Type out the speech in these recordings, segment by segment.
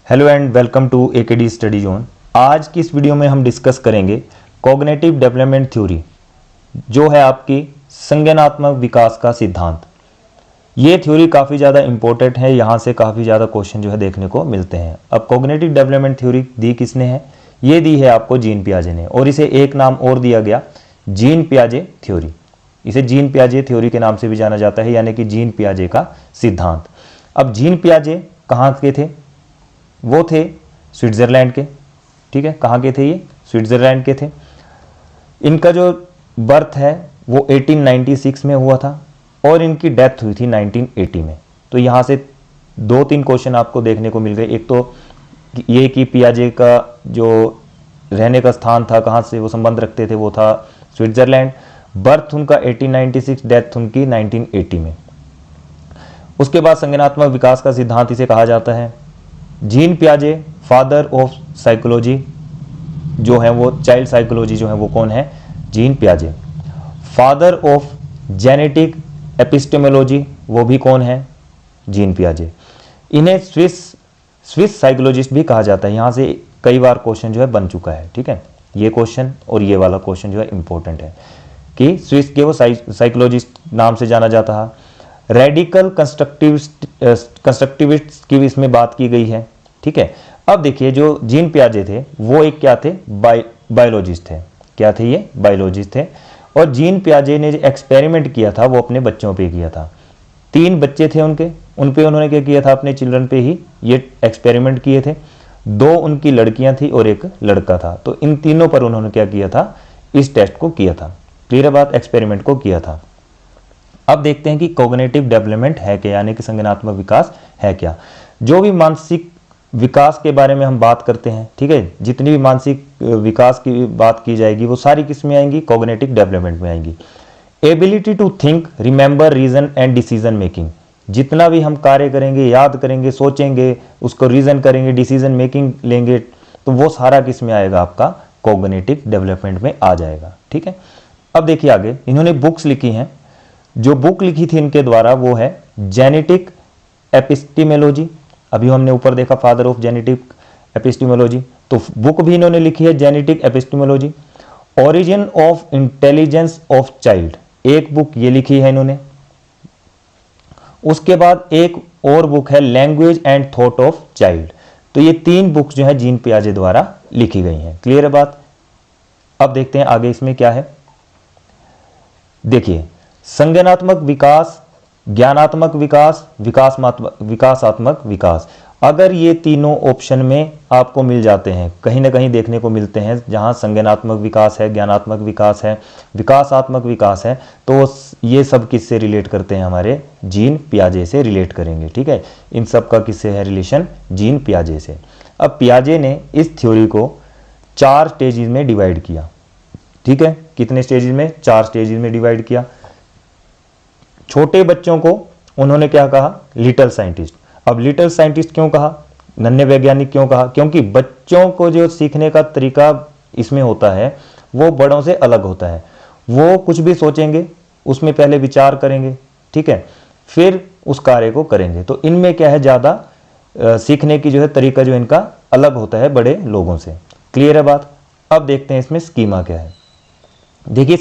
Hello and welcome to AKD study zone. आज की इस वीडियो में हम डिस्कस करेंगे कॉग्निटिव डेवलपमेंट थ्योरी, जो है आपकी संज्ञानात्मक विकास का सिद्धांत। ये थ्योरी काफ़ी ज़्यादा इंपॉर्टेंट है, यहाँ से काफ़ी ज़्यादा क्वेश्चन जो है देखने को मिलते हैं। अब कॉग्निटिव डेवलपमेंट थ्योरी दी किसने है? ये दी है आपको जीन पियाजे ने, और इसे एक नाम और दिया गया जीन पियाजे थ्योरी। इसे जीन पियाजे थ्योरी के नाम से भी जाना जाता है, यानी कि जीन पियाजे का सिद्धांत। अब जीन पियाजे कहाँ के थे? वो थे स्विट्ज़रलैंड के। ठीक है, कहाँ के थे ये? स्विट्ज़रलैंड के थे। इनका जो बर्थ है वो 1896 में हुआ था और इनकी डेथ हुई थी 1980 में। तो यहाँ से 2-3 क्वेश्चन आपको देखने को मिल गए। एक तो ये कि पियाजे का जो रहने का स्थान था, कहाँ से वो संबंध रखते थे, वो था स्विट्ज़रलैंड। बर्थ उनका 1896, डेथ उनकी 1980 में। उसके बाद संज्ञानात्मक विकास का सिद्धांत इसे कहा जाता है। जीन पियाजे फादर ऑफ साइकोलॉजी जो है वो, चाइल्ड साइकोलॉजी जो है वो कौन है? जीन पियाजे। फादर ऑफ जेनेटिक एपिस्टेमोलॉजी वो भी कौन है? जीन पियाजे। इन्हें स्विस साइकोलॉजिस्ट भी कहा जाता है। यहाँ से कई बार क्वेश्चन जो है बन चुका है। ठीक है, ये क्वेश्चन और ये वाला क्वेश्चन जो है इंपॉर्टेंट है कि स्विस के वो साइकोलॉजिस्ट नाम से जाना जाता है। रेडिकल कंस्ट्रक्टिविस्ट की भी इसमें बात की गई है। ठीक है, अब देखिए जो जीन पियाजे थे वो एक क्या थे? बायोलॉजिस्ट थे। क्या थे ये? बायोलॉजिस्ट थे। और जीन पियाजे ने जो एक्सपेरिमेंट किया था वो अपने बच्चों पे किया था। 3 बच्चे थे उनके, उन पे उन्होंने क्या किया था? अपने चिल्ड्रन पे ही ये एक्सपेरिमेंट किए थे। 2 उनकी लड़कियां थी और 1 लड़का था। तो इन तीनों पर उन्होंने क्या किया था? इस टेस्ट को किया था। क्लियर बात? एक्सपेरिमेंट को किया था। अब देखते हैं कि कॉग्निटिव डेवलपमेंट है क्या, यानी कि संज्ञानात्मक विकास है क्या। जो भी मानसिक विकास के बारे में हम बात करते हैं, ठीक है, जितनी भी मानसिक विकास की बात की जाएगी वो सारी किस में आएंगी? कॉग्निटिव डेवलपमेंट में आएंगी। Ability to think, remember, reason and decision making. जितना भी हम कार्य करेंगे, याद करेंगे, सोचेंगे, उसको रीजन करेंगे, डिसीजन मेकिंग लेंगे, तो वो सारा किस में आएगा? आपका कॉग्निटिव डेवलपमेंट में आ जाएगा। ठीक है, अब देखिए आगे इन्होंने बुक्स लिखी हैं। जो बुक लिखी थी इनके द्वारा वो है जेनेटिक एपिस्टेमोलॉजी। अभी हमने ऊपर देखा फादर ऑफ जेनेटिक एपिस्टेमोलॉजी, तो बुक भी इन्होंने लिखी है genetic epistemology. Origin of intelligence of child, एक बुक ये लिखी है इन्होंने। उसके बाद एक और बुक है language and thought of child. तो ये 3 बुक्स जो है जीन पियाजे द्वारा लिखी गई हैं। क्लियर है बात? अब देखते हैं आगे इसमें क्या है। देखिए, संज्ञानात्मक विकास, ज्ञानात्मक विकास, विकासात्मक विकास। अगर ये तीनों ऑप्शन में आपको मिल जाते हैं, कहीं ना कहीं देखने को मिलते हैं जहां संज्ञानात्मक विकास है, ज्ञानात्मक विकास है, विकासात्मक विकास है, तो ये सब किससे रिलेट करते हैं? हमारे जीन पियाजे से रिलेट करेंगे। ठीक है, इन सब का किससे है रिलेशन? जीन पियाजे से। अब पियाजे ने इस थ्योरी को 4 स्टेजेस में डिवाइड किया। ठीक है, कितने स्टेजेस में? 4 स्टेजेस में डिवाइड किया। छोटे बच्चों को उन्होंने क्या कहा? Little scientist. अब लिटिल साइंटिस्ट क्यों कहा? नन्हे वैज्ञानिक क्यों कहा? क्योंकि बच्चों को जो सीखने का तरीका इसमें होता है वो बड़ों से अलग होता है। वो कुछ भी सोचेंगे, उसमें पहले विचार करेंगे, ठीक है, फिर उस कार्य को करेंगे। तो इनमें क्या है, ज़्यादा सीखने की जो है तरीका जो इनका अलग होता है बड़े लोगों से। क्लियर है बात? अब देखते हैं इसमें स्कीमा क्या है। देखिए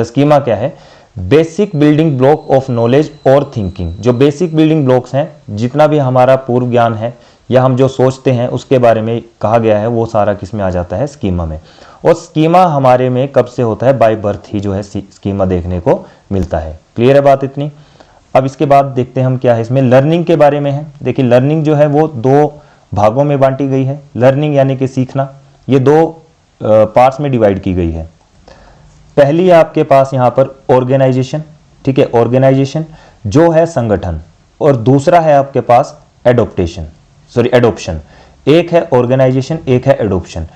स्कीमा क्या है? Basic building block of knowledge और थिंकिंग। जो बेसिक बिल्डिंग ब्लॉक्स हैं, जितना भी हमारा पूर्व ज्ञान है या हम जो सोचते हैं उसके बारे में कहा गया है, वो सारा किस में आ जाता है? स्कीमा में। और स्कीमा हमारे में कब से होता है? बाय बर्थ ही जो है स्कीमा देखने को मिलता है। क्लियर है बात इतनी? अब इसके बाद देखते हैं हम क्या है इसमें। लर्निंग के बारे में है। देखिए लर्निंग जो है वो 2 भागों में बांटी गई है। लर्निंग यानी कि सीखना, ये 2 पार्ट्स में डिवाइड की गई है। पहली है आपके पास यहाँ पर ऑर्गेनाइजेशन। ठीक है, ऑर्गेनाइजेशन जो है संगठन, और दूसरा है आपके पास एडॉप्शन। एक है ऑर्गेनाइजेशन, एक है एडॉप्शन।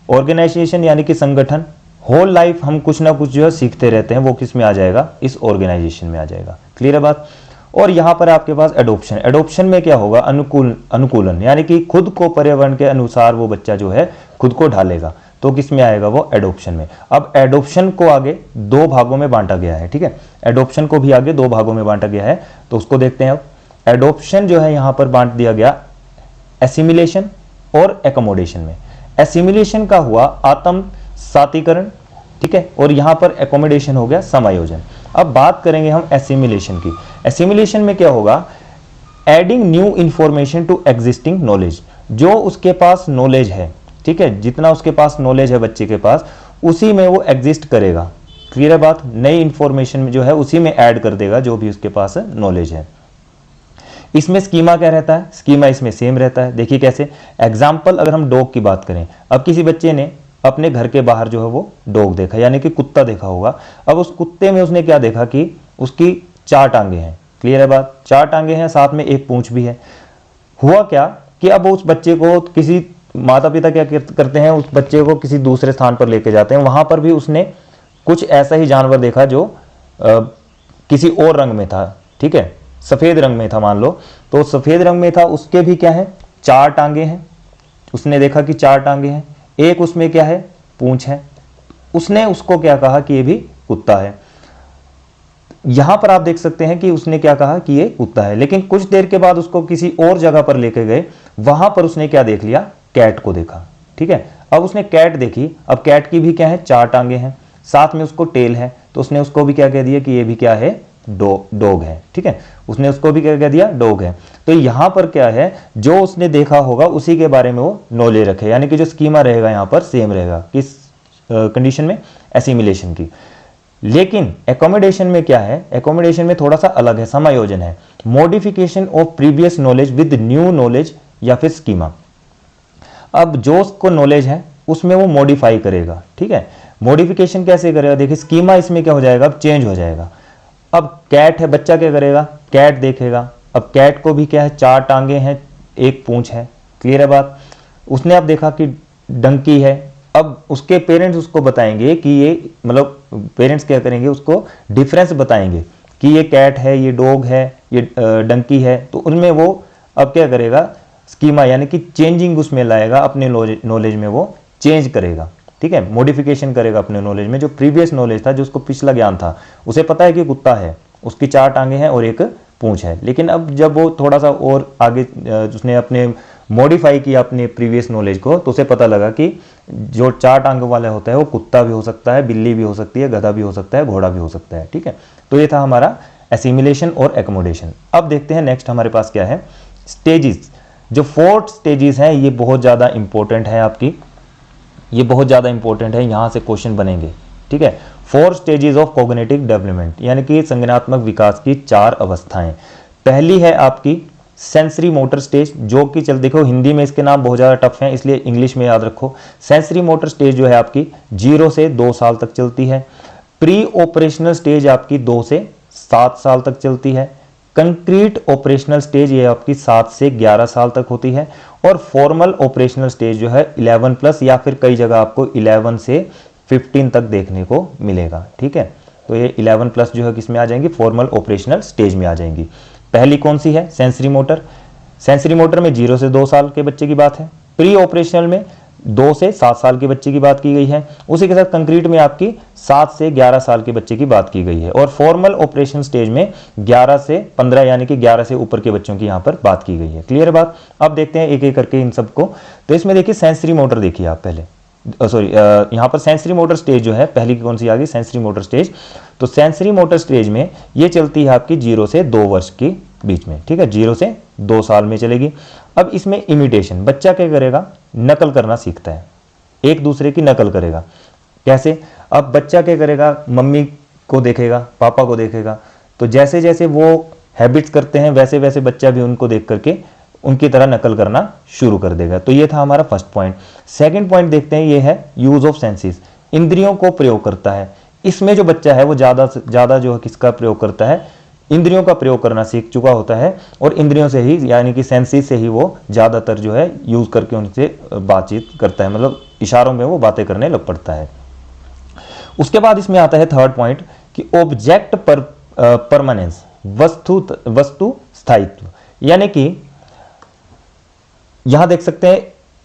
ऑर्गेनाइजेशन यानी कि संगठन, होल लाइफ हम कुछ ना कुछ जो है सीखते रहते हैं, वो किस में आ जाएगा? इस ऑर्गेनाइजेशन में आ जाएगा। क्लियर है बात? और यहाँ पर आपके पास एडॉप्शन। एडॉप्शन में क्या होगा? अनुकूलन, यानी कि खुद को पर्यावरण के अनुसार वो बच्चा जो है खुद को ढालेगा, तो किस में आएगा? वो एडॉप्शन में। अब एडॉप्शन को आगे 2 भागों में बांटा गया है। ठीक है, एडॉप्शन को भी आगे 2 भागों में बांटा गया है, तो उसको देखते हैं। अब एडॉप्शन जो है यहाँ पर बांट दिया गया एसिमिलेशन और एकोमोडेशन में। एसिमिलेशन का हुआ आत्मसातीकरण, ठीक है, और यहां पर एकोमोडेशन हो गया समायोजन। अब बात करेंगे हम एसिमिलेशन की। एसिमिलेशन में क्या होगा, adding new information to existing knowledge. जो उसके पास नॉलेज है, ठीक है, जितना उसके पास नॉलेज है बच्चे के पास, उसी में वो एग्जिस्ट करेगा। क्लियर है बात, नई इंफॉर्मेशन में जो है उसी में ऐड कर देगा जो भी उसके पास नॉलेज है। इसमें स्कीमा क्या रहता है, स्कीमा इसमें सेम रहता है। देखिए कैसे, एग्जाम्पल अगर हम डॉग की बात करें, अब किसी बच्चे ने अपने घर के बाहर जो है वो डॉग देखा, यानी कि कुत्ता देखा होगा। अब उस कुत्ते में उसने क्या देखा कि उसकी 4 टांगे हैं। क्लियर है बात, 4 टांगे हैं, साथ में एक पूंछ भी है। हुआ क्या कि अब उस बच्चे को किसी माता पिता क्या करते हैं, उस बच्चे को किसी दूसरे स्थान पर लेके जाते हैं। वहां पर भी उसने कुछ ऐसा ही जानवर देखा जो किसी और रंग में था, ठीक है, सफेद रंग में था मान लो। तो सफेद रंग में था, उसके भी क्या है, 4 टांगे हैं। उसने देखा कि 4 टांगे हैं, एक उसमें क्या है, पूंछ है। उसने उसको क्या कहा कि ये भी कुत्ता है। यहां पर आप देख सकते हैं कि उसने क्या कहा कि ये कुत्ता है, लेकिन कुछ देर के बाद उसको किसी और जगह पर लेके गए, वहां पर उसने क्या देख लिया, कैट को देखा। ठीक है, अब उसने कैट देखी। अब कैट की भी क्या है, 4 टांगे हैं, साथ में उसको टेल है, तो उसने उसको भी क्या कह दिया कि ये भी क्या है, डॉग है। ठीक है, उसने उसको भी क्या कह दिया, डॉग है। तो यहां पर क्या है, जो उसने देखा होगा उसी के बारे में वो नॉलेज रखे, यानी कि जो स्कीमा रहेगा यहां पर सेम रहेगा। किस कंडीशन में, एसिमिलेशन की। लेकिन एकोमोडेशन में क्या है, एकोमोडेशन में थोड़ा सा अलग है, समायोजन है, modification of previous knowledge with new knowledge या फिर स्कीमा। अब जो उसको नॉलेज है उसमें वो मॉडिफाई करेगा। ठीक है, मॉडिफिकेशन कैसे करेगा, देखिए स्कीमा इसमें क्या हो जाएगा, अब चेंज हो जाएगा। अब कैट है, बच्चा क्या करेगा, कैट देखेगा। अब कैट को भी क्या है, 4 टांगे हैं, एक पूंछ है। क्लियर है बात। उसने अब देखा कि डंकी है। अब उसके पेरेंट्स उसको बताएंगे कि ये, मतलब पेरेंट्स क्या करेंगे, उसको डिफरेंस बताएंगे कि ये कैट है, ये डॉग है, ये डंकी है। तो उनमें वो अब क्या करेगा, स्कीमा यानी कि चेंजिंग उसमें लाएगा, अपने नॉलेज में वो चेंज करेगा। ठीक है, मॉडिफिकेशन करेगा अपने नॉलेज में। जो प्रीवियस नॉलेज था, जो उसको पिछला ज्ञान था, उसे पता है कि कुत्ता है, उसकी 4 टांगे हैं और एक पूंछ है। लेकिन अब जब वो थोड़ा सा और आगे उसने अपने मॉडिफाई किया अपने प्रीवियस नॉलेज को, तो उसे पता लगा कि जो 4 टांगों वाला होता है वो कुत्ता भी हो सकता है, बिल्ली भी हो सकती है, गधा भी हो सकता है, घोड़ा भी हो सकता है। ठीक है, तो ये था हमारा एसिमिलेशन और एकोमोडेशन। अब देखते हैं नेक्स्ट हमारे पास क्या है, स्टेजेस। जो 4 स्टेजेस हैं ये बहुत ज़्यादा इंपॉर्टेंट है आपकी, ये बहुत ज़्यादा इंपॉर्टेंट है, यहाँ से क्वेश्चन बनेंगे। ठीक है, 4 स्टेजेस ऑफ कॉग्निटिव डेवलपमेंट, यानी कि संज्ञानात्मक विकास की 4 अवस्थाएं। पहली है आपकी सेंसरी मोटर स्टेज, जो कि चल देखो हिंदी में इसके नाम बहुत ज़्यादा टफ हैं, इसलिए इंग्लिश में याद रखो। सेंसरी मोटर स्टेज जो है आपकी 0 से 2 साल तक चलती है। प्री ऑपरेशनल स्टेज आपकी 2 से 7 साल तक चलती है। कंक्रीट ऑपरेशनल स्टेज ये आपकी 7 से 11 साल तक होती है। और फॉर्मल ऑपरेशनल स्टेज जो है 11+ या फिर कई जगह आपको 11 से 15 तक देखने को मिलेगा। ठीक है, तो ये 11+ जो है किसमें आ जाएंगी, फॉर्मल ऑपरेशनल स्टेज में आ जाएंगी। पहली कौन सी है, सेंसरी मोटर। सेंसरी मोटर में 0 से 2 साल के बच्चे की बात है। प्री ऑपरेशनल में 2 से 7 साल के बच्चे की बात की गई है। उसी के साथ कंक्रीट में आपकी 7 से 11 साल के बच्चे की बात की गई है। और फॉर्मल ऑपरेशन स्टेज में 11 से 15 यानी कि 11 से ऊपर के बच्चों की यहाँ पर बात की गई है। क्लियर है बात। अब देखते हैं एक एक करके इन सबको। तो इसमें देखिए सेंसरी मोटर देखिए आप पहले, सॉरी यहाँ पर सेंसरी मोटर स्टेज जो है पहली की कौन सी आ गई, सेंसरी मोटर स्टेज। तो सेंसरी मोटर स्टेज में ये चलती है आपकी 0 से 2 वर्ष के बीच में। ठीक है, 0 से 2 साल में चलेगी। अब इसमें इमिटेशन, बच्चा क्या करेगा, नकल करना सीखता है, एक दूसरे की नकल करेगा। कैसे, अब बच्चा क्या करेगा, मम्मी को देखेगा, पापा को देखेगा, तो जैसे जैसे वो हैबिट्स करते हैं वैसे वैसे बच्चा भी उनको देख करके उनकी तरह नकल करना शुरू कर देगा। तो ये था हमारा फर्स्ट पॉइंट। सेकंड पॉइंट देखते हैं, ये है यूज ऑफ सेंसेस, इंद्रियों को प्रयोग करता है। इसमें जो बच्चा है वो ज़्यादा से ज़्यादा जो है किसका प्रयोग करता है, इंद्रियों का प्रयोग करना सीख चुका होता है। और इंद्रियों से ही यानी कि सेंसेस से ही वो ज़्यादातर जो है यूज करके उनसे बातचीत करता है, मतलब इशारों में वो बातें करने लग पड़ता है। उसके बाद इसमें आता है थर्ड पॉइंट कि ऑब्जेक्ट पर परमानेंस, वस्तु स्थायित्व, यानी कि यहां देख सकते हैं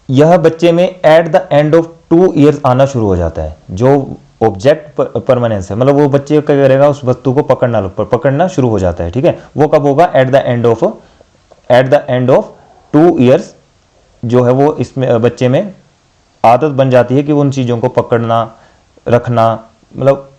यह बच्चे में at the end of 2 years आना शुरू हो जाता है। जो ऑब्जेक्ट परमानेंस है, मतलब वो बच्चे क्या करेगा, उस वस्तु को पकड़ना शुरू हो जाता है। ठीक है, वो कब होगा, at the end of 2 years जो है वो इसमें बच्चे में आदत बन जाती है कि वो उन चीज़ों को पकड़ना, रखना, मतलब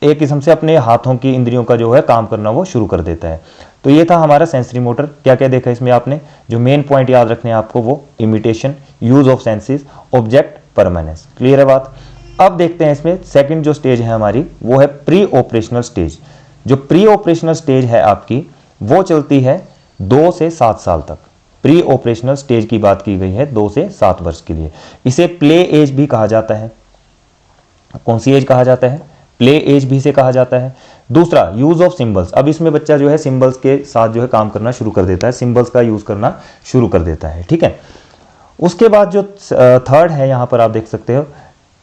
एक किस्म से अपने हाथों की इंद्रियों का जो है काम करना वो शुरू कर देता है। तो ये था हमारा सेंसरी मोटर। क्या क्या देखा इसमें आपने, जो मेन पॉइंट याद रखने हैं आपको वो imitation, use of senses, object permanence. Clear है बात। अब देखते हैं इसमें सेकंड जो स्टेज है हमारी वो है प्री ऑपरेशनल स्टेज। जो प्री ऑपरेशनल स्टेज है आपकी वो चलती है 2 से 7 साल तक। प्री ऑपरेशनल स्टेज की बात की गई है 2 से 7 वर्ष के लिए। इसे प्ले एज भी कहा जाता है। कौन सी एज कहा जाता है, प्ले एज भी से कहा जाता है। दूसरा यूज ऑफ सिंबल्स, अब इसमें बच्चा जो है सिंबल्स के साथ जो है काम करना शुरू कर देता है, सिंबल्स का यूज करना शुरू कर देता है, ठीक है। उसके बाद जो थर्ड है यहां पर आप देख सकते हो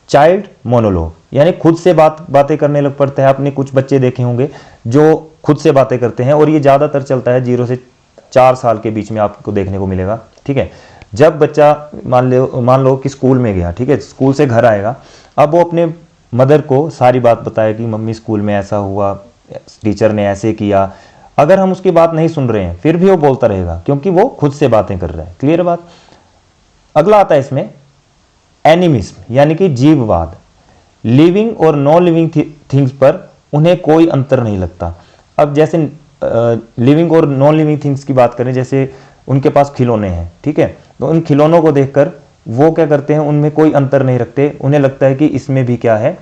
चाइल्ड मोनोलॉग, यानी खुद से बातें करने लग पड़ते हैं। आपने कुछ बच्चे देखे होंगे जो खुद से बातें करते हैं और ये ज्यादातर चलता है 0 से 4 साल के बीच में आपको देखने को मिलेगा, ठीक है। जब बच्चा मान लो कि स्कूल में गया, ठीक है, स्कूल से घर आएगा, अब वो अपने मदर को सारी बात बताए कि मम्मी स्कूल में ऐसा हुआ, टीचर ने ऐसे किया। अगर हम उसकी बात नहीं सुन रहे हैं फिर भी वो बोलता रहेगा क्योंकि वो खुद से बातें कर रहा है। क्लियर बात। अगला आता है इसमें एनिमिज्म, यानी कि जीववाद। लिविंग और नॉन लिविंग थिंग्स पर उन्हें कोई अंतर नहीं लगता। अब जैसे लिविंग और नॉन लिविंग थिंग्स की बात करें, जैसे उनके पास खिलौने हैं, ठीक है, तो उन खिलौनों को देखकर वो क्या करते हैं, उनमें कोई अंतर नहीं रखते। उन्हें लगता है कि इसमें भी क्या है,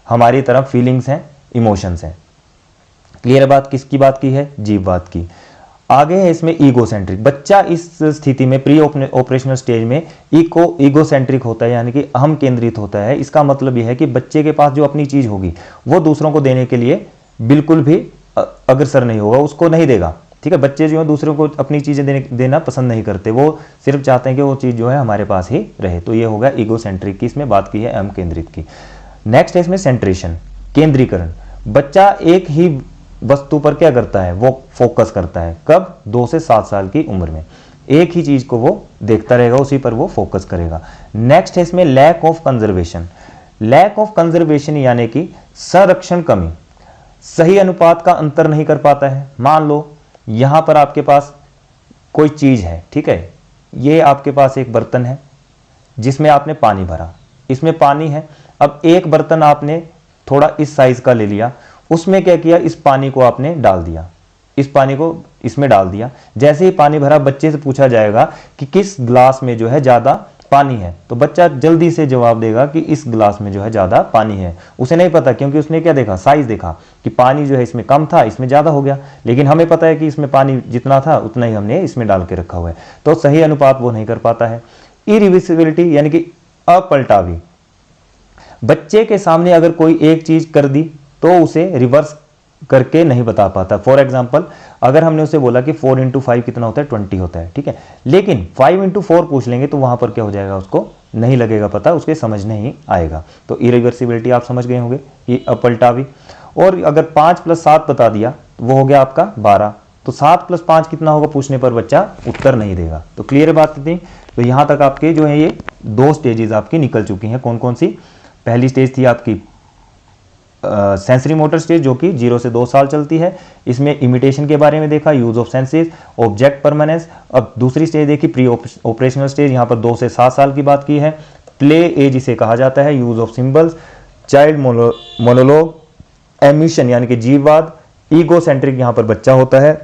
हमारी तरफ फीलिंग्स हैं, इमोशंस हैं। क्लियर बात। किसकी बात की है, जीववाद की। आगे है इसमें ईगोसेंट्रिक। बच्चा इस स्थिति में प्री ऑपरेशनल स्टेज में ईगोसेंट्रिक होता है, यानी कि अहम केंद्रित होता है। इसका मतलब यह है कि बच्चे के पास जो अपनी चीज होगी वो दूसरों को देने के लिए बिल्कुल भी अग्रसर नहीं होगा, उसको नहीं देगा, ठीक है। बच्चे जो है दूसरों को अपनी चीजें देना पसंद नहीं करते, वो सिर्फ चाहते हैं कि वो चीज जो है हमारे पास ही रहे। तो ये होगा ईगोसेंट्रिक की, इसमें बात की है अहम केंद्रित की। नेक्स्ट है इसमें सेंट्रेशन, केंद्रीकरण। बच्चा एक ही वस्तु पर क्या करता है, वो फोकस करता है। कब, 2 से 7 साल की उम्र में एक ही चीज को वो देखता रहेगा, उसी पर वो फोकस करेगा। नेक्स्ट है इसमें lack of conservation. Lack of conservation यानी कि संरक्षण कमी, सही अनुपात का अंतर नहीं कर पाता है। मान लो यहां पर आपके पास कोई चीज है, ठीक है, ये आपके पास एक बर्तन है जिसमें आपने पानी भरा, इसमें पानी है। अब एक बर्तन आपने थोड़ा इस साइज का ले लिया, उसमें क्या किया, इस पानी को आपने डाल दिया, इस पानी को इसमें डाल दिया। जैसे ही पानी भरा, बच्चे से पूछा जाएगा कि किस ग्लास में जो है ज्यादा पानी है, तो बच्चा जल्दी से जवाब देगा कि इस ग्लास में जो है ज्यादा पानी है। उसे नहीं पता, क्योंकि उसने क्या देखा, साइज देखा कि पानी जो है इसमें कम था, इसमें ज्यादा हो गया। लेकिन हमें पता है कि इसमें पानी जितना था उतना ही हमने इसमें डाल के रखा हुआ है, तो सही अनुपात वो नहीं कर पाता है। इरिवर्सिबिलिटी यानी कि अपलटावी, बच्चे के सामने अगर कोई एक चीज कर दी तो उसे रिवर्स करके नहीं बता पाता। फॉर एग्जाम्पल, अगर हमने उसे बोला कि 4 × 5 कितना होता है, 20 होता है, ठीक है, लेकिन 5 × 4 पूछ लेंगे तो वहां पर क्या हो जाएगा, उसको नहीं लगेगा पता, उसके समझ नहीं आएगा। तो इरिवर्सिबिलिटी आप समझ गए होंगे, ये अपलटावी। और अगर 5 + 7 बता दिया वो हो गया आपका 12, तो 7 + 5 कितना होगा पूछने पर बच्चा उत्तर नहीं देगा। तो क्लियर है बात इतनी। तो यहां तक आपके जो है ये 2 स्टेजेस आपकी निकल चुकी हैं। कौन कौन सी, पहली स्टेज थी आपकी सेंसरी मोटर स्टेज जो कि 0 से 2 साल चलती है, इसमें इमिटेशन के बारे में देखा, use of senses, object permanence. अब दूसरी स्टेज देखी प्री ऑपरेशनल स्टेज, यहां पर 2 से 7 साल की बात की है। प्ले एज इसे कहा जाता है, use of symbols, child monologue, emission यानी कि जीववाद, ईगोसेंट्रिक यहां पर बच्चा होता है।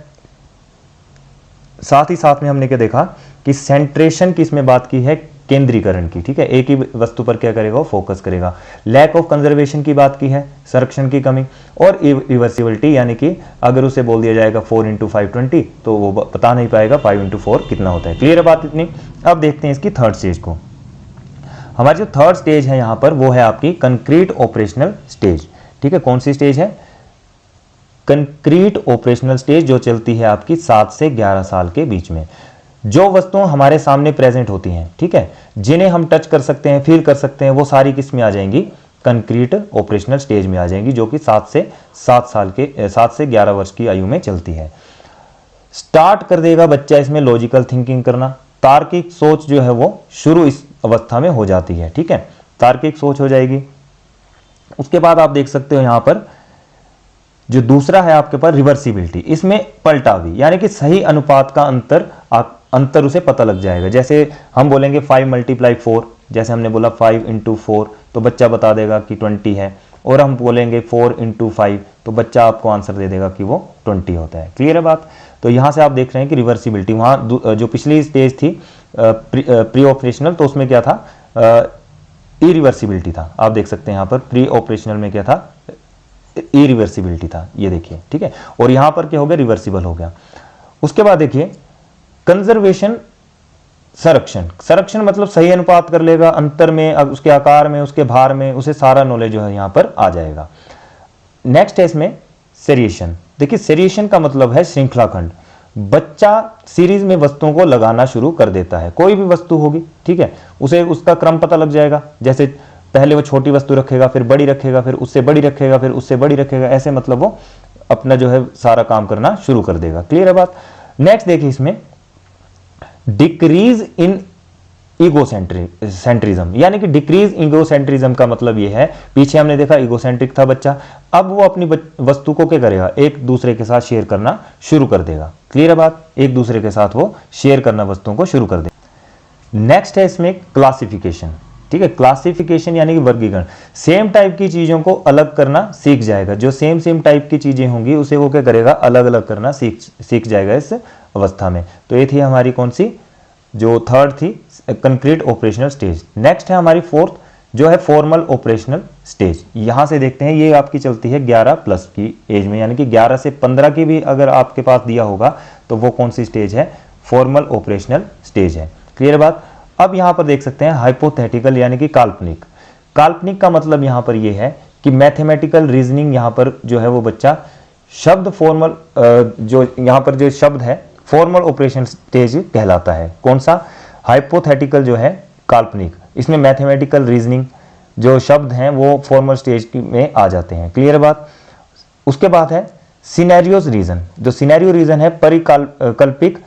साथ ही साथ में हमने क्या देखा कि सेंट्रेशन की इसमें बात की है, केंद्रीकरण की, ठीक है, एक ही वस्तु पर क्या करेगा, वो फोकस करेगा। लैक ऑफ कंजर्वेशन की बात की है, संरक्षण की कमी। और रिवर्सिबिलिटी यानी कि अगर उसे बोल दिया जाएगा 4 × 5 20 तो वो बता नहीं पाएगा 5 × 4 कितना होता है। क्लियर है बात इतनी। अब देखते हैं इसकी थर्ड स्टेज को। हमारी जो थर्ड स्टेज है यहां पर वो है आपकी कंक्रीट ऑपरेशनल स्टेज, ठीक है। कौन सी स्टेज है, कंक्रीट ऑपरेशनल स्टेज, जो चलती है आपकी 7 से 11 साल के बीच में। जो वस्तुएं हमारे सामने प्रेजेंट होती हैं, ठीक है, जिन्हें हम टच कर सकते हैं, फील कर सकते हैं, वो सारी किस में आ जाएंगी, कंक्रीट ऑपरेशनल स्टेज में आ जाएंगी, जो कि 7 से 11 वर्ष की आयु में चलती है। स्टार्ट कर देगा बच्चा इसमें लॉजिकल थिंकिंग करना, तार्किक सोच जो है वो शुरू इस अवस्था में हो जाती है, ठीक है, तार्किक सोच हो जाएगी। उसके बाद आप देख सकते हो यहां पर जो दूसरा है आपके पास रिवर्सिबिलिटी, इसमें पलटावी यानी कि सही अनुपात का अंतर उसे पता लग जाएगा। जैसे हम बोलेंगे 5 × 4, जैसे हमने बोला 5 × 4 तो बच्चा बता देगा कि 20 है, और हम बोलेंगे 4 × 5 तो बच्चा आपको आंसर दे देगा कि वो 20 होता है। क्लियर है बात। तो यहाँ से आप देख रहे हैं कि रिवर्सिबिलिटी, वहाँ जो पिछली स्टेज थी प्री ऑपरेशनल, तो उसमें क्या था, इरिवर्सिबिलिटी था। आप देख सकते हैं यहाँ पर प्री ऑपरेशनल में क्या था, इरिवर्सिबिलिटी था, ये देखिए, ठीक है। और यहाँ पर क्या हो गया, रिवर्सिबल हो गया। उसके बाद देखिए कंजर्वेशन, संरक्षण। संरक्षण मतलब सही अनुपात कर लेगा अंतर में, उसके आकार में, उसके भार में, उसे सारा नॉलेज जो है यहाँ पर आ जाएगा। नेक्स्ट है इसमें सेरिएशन। देखिए सेरिएशन का मतलब है श्रृंखला खंड। बच्चा सीरीज में वस्तुओं को लगाना शुरू कर देता है, कोई भी वस्तु होगी, ठीक है, उसे उसका क्रम पता लग जाएगा। जैसे पहले वो छोटी वस्तु रखेगा, फिर बड़ी रखेगा, फिर उससे बड़ी रखेगा, फिर उससे बड़ी रखेगा, ऐसे मतलब वो अपना जो है सारा काम करना शुरू कर देगा। क्लियर है बात। नेक्स्ट देखिए इसमें डिक्रीज इन ईगोसेंट्रिज्म, यानी कि डिक्रीज ईगोसेंट्रिज्म का मतलब यह है, पीछे हमने देखा ईगोसेंट्रिक था बच्चा, अब वो अपनी वस्तु को क्या करेगा, एक दूसरे के साथ शेयर करना शुरू कर देगा। क्लियर है बात। एक दूसरे के साथ वो शेयर करना वस्तुओं को शुरू कर देगा। नेक्स्ट है इसमें क्लासिफिकेशन, ठीक है। क्लासिफिकेशन यानी कि वर्गीकरण। सेम टाइप की चीजों को अलग करना सीख जाएगा। जो सेम टाइप की चीजें होंगी उसे वो क्या करेगा, अलग अलग करना सीख जाएगा इस अवस्था में। तो ये थी हमारी कौन सी, जो थर्ड थी कंक्रीट ऑपरेशनल स्टेज। नेक्स्ट है हमारी फोर्थ, जो है फॉर्मल ऑपरेशनल स्टेज। यहां से देखते हैं ये आपकी चलती है 11+ की एज में, यानी कि 11 से 15 की भी अगर आपके पास दिया होगा तो वो कौन सी स्टेज है, फॉर्मल ऑपरेशनल स्टेज है। क्लियर बात। अब यहां पर देख सकते हैं हाइपोथेटिकल, यानी कि काल्पनिक। काल्पनिक का मतलब यहां पर यह है कि मैथमेटिकल रीजनिंग, यहां पर जो है वो बच्चा शब्द फॉर्मल, जो यहां पर जो शब्द है फॉर्मल ऑपरेशन स्टेज कहलाता है। कौन सा, हाइपोथेटिकल जो है काल्पनिक, इसमें मैथमेटिकल रीजनिंग जो शब्द हैं वो फॉर्मल स्टेज में आ जाते हैं। क्लियर बात। उसके बाद है सिनेरियोज रीजन। जो सिनेरियो रीजन है परिकल्पिक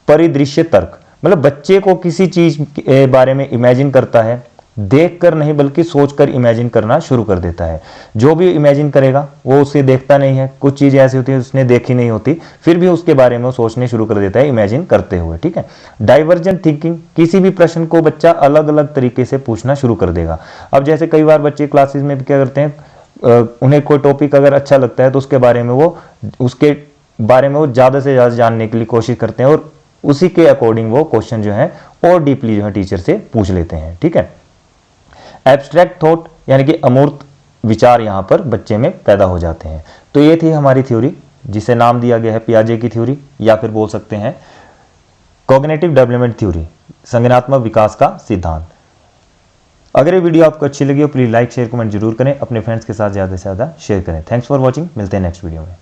परिदृश्य तर्क, मतलब बच्चे को किसी चीज के बारे में इमेजिन करता है, देखकर नहीं बल्कि सोचकर इमेजिन करना शुरू कर देता है। जो भी इमेजिन करेगा वो उसे देखता नहीं है, कुछ चीजें ऐसी होती है उसने देखी नहीं होती, फिर भी उसके बारे में वो सोचने शुरू कर देता है इमेजिन करते हुए, ठीक है। डाइवर्जेंट थिंकिंग, किसी भी प्रश्न को बच्चा अलग अलग तरीके से पूछना शुरू कर देगा। अब जैसे कई बार बच्चे क्लासेस में भी क्या करते हैं, उन्हें कोई टॉपिक अगर अच्छा लगता है तो उसके बारे में वो ज्यादा से ज्यादा जानने के लिए कोशिश करते हैं, और उसी के अकॉर्डिंग वो क्वेश्चन जो है और डीपली जो है टीचर से पूछ लेते हैं, ठीक है। एब्स्ट्रैक्ट थॉट, यानी कि अमूर्त विचार यहां पर बच्चे में पैदा हो जाते हैं। तो ये थी हमारी थ्योरी, जिसे नाम दिया गया है पियाजे की थ्योरी, या फिर बोल सकते हैं कॉग्निटिव डेवलपमेंट थ्योरी, संज्ञानात्मक विकास का सिद्धांत। अगर ये वीडियो आपको अच्छी लगी हो प्लीज लाइक शेयर कमेंट जरूर करें, अपने फ्रेंड्स के साथ ज्यादा से ज्यादा शेयर करें। थैंक्स फॉर वॉचिंग, मिलते हैं नेक्स्ट वीडियो में।